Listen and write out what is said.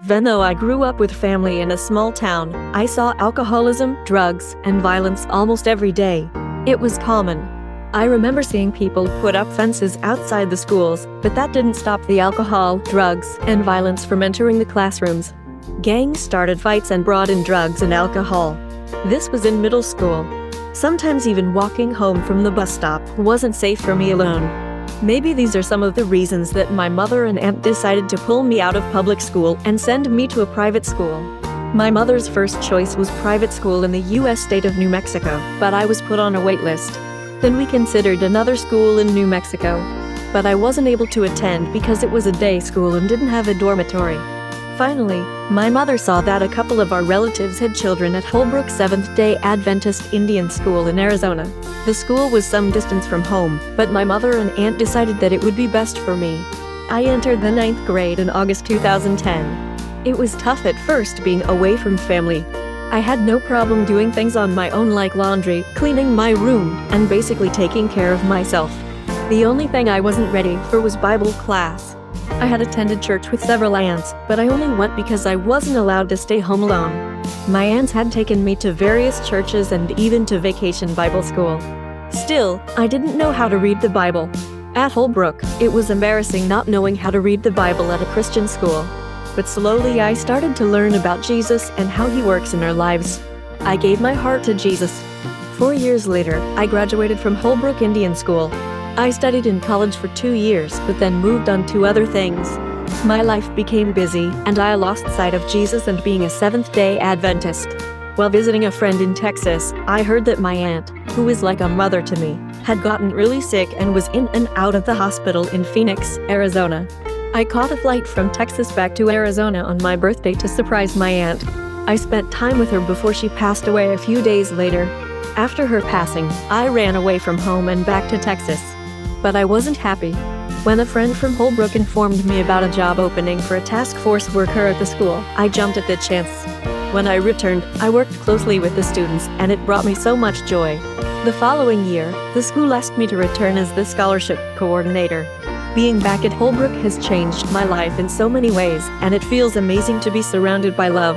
Even though I grew up with family in a small town, I saw alcoholism, drugs, and violence almost every day. It was common. I remember seeing people put up fences outside the schools, but that didn't stop the alcohol, drugs, and violence from entering the classrooms. Gangs started fights and brought in drugs and alcohol. This was in middle school. Sometimes even walking home from the bus stop wasn't safe for me alone. Maybe these are some of the reasons that my mother and aunt decided to pull me out of public school and send me to a private school. My mother's first choice was private school in the U.S. state of New Mexico, but I was put on a wait list. Then we considered another school in New Mexico, but I wasn't able to attend because it was a day school and didn't have a dormitory. Finally, my mother saw that a couple of our relatives had children at Holbrook Seventh-day Adventist Indian School in Arizona. The school was some distance from home, but my mother and aunt decided that it would be best for me. I entered the 9th grade in August 2010. It was tough at first being away from family. I had no problem doing things on my own like laundry, cleaning my room, and basically taking care of myself. The only thing I wasn't ready for was Bible class. I had attended church with several aunts, but I only went because I wasn't allowed to stay home alone. My aunts had taken me to various churches and even to vacation Bible school. Still, I didn't know how to read the Bible. At Holbrook, it was embarrassing not knowing how to read the Bible at a Christian school. But slowly I started to learn about Jesus and how he works in our lives. I gave my heart to Jesus. 4 years later, I graduated from Holbrook Indian School. I studied in college for 2 years, but then moved on to other things. My life became busy, and I lost sight of Jesus and being a Seventh-day Adventist. While visiting a friend in Texas, I heard that my aunt, who is like a mother to me, had gotten really sick and was in and out of the hospital in Phoenix, Arizona. I caught a flight from Texas back to Arizona on my birthday to surprise my aunt. I spent time with her before she passed away a few days later. After her passing, I ran away from home and back to Texas. But I wasn't happy. When a friend from Holbrook informed me about a job opening for a task force worker at the school, I jumped at the chance. When I returned, I worked closely with the students, and it brought me so much joy. The following year, the school asked me to return as the scholarship coordinator. Being back at Holbrook has changed my life in so many ways, and it feels amazing to be surrounded by love.